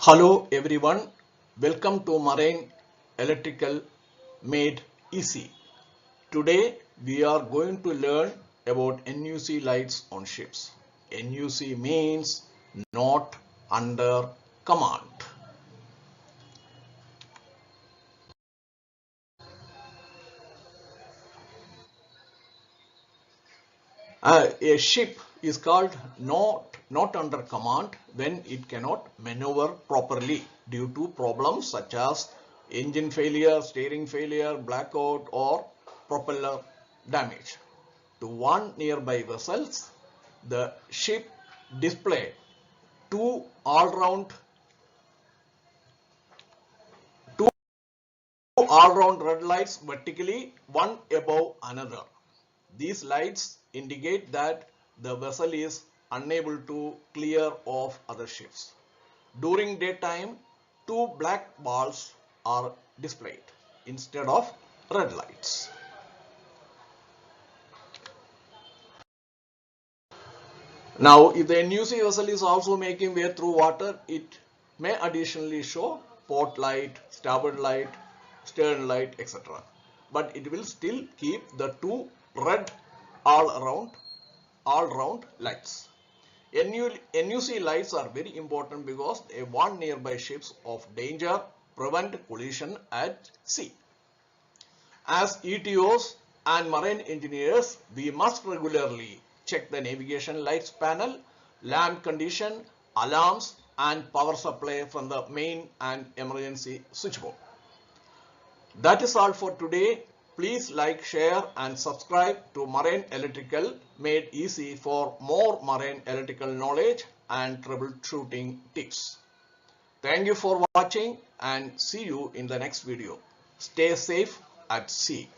Hello everyone, welcome to Marine Electrical Made Easy. Today we are going to learn about NUC lights on ships. NUC means not under command. A ship is called not under command when it cannot maneuver properly due to problems such as engine failure, steering failure, blackout or propeller damage. To warn nearby vessels, the ship display two all-round red lights vertically, one above another. These lights indicate that the vessel is unable to clear off other ships. During daytime, two black balls are displayed instead of red lights. Now, if the NUC vessel is also making way through water, it may additionally show port light, starboard light, stern light, etc. But it will still keep the two red all-round lights. NUC lights are very important because they warn nearby ships of danger, prevent collision at sea. As ETOs and marine engineers, we must regularly check the navigation lights panel, lamp condition, alarms and power supply from the main and emergency switchboard. That is all for today. Please like, share and subscribe to Marine Electrical Made Easy for more marine electrical knowledge and troubleshooting tips. Thank you for watching and see you in the next video. Stay safe at sea.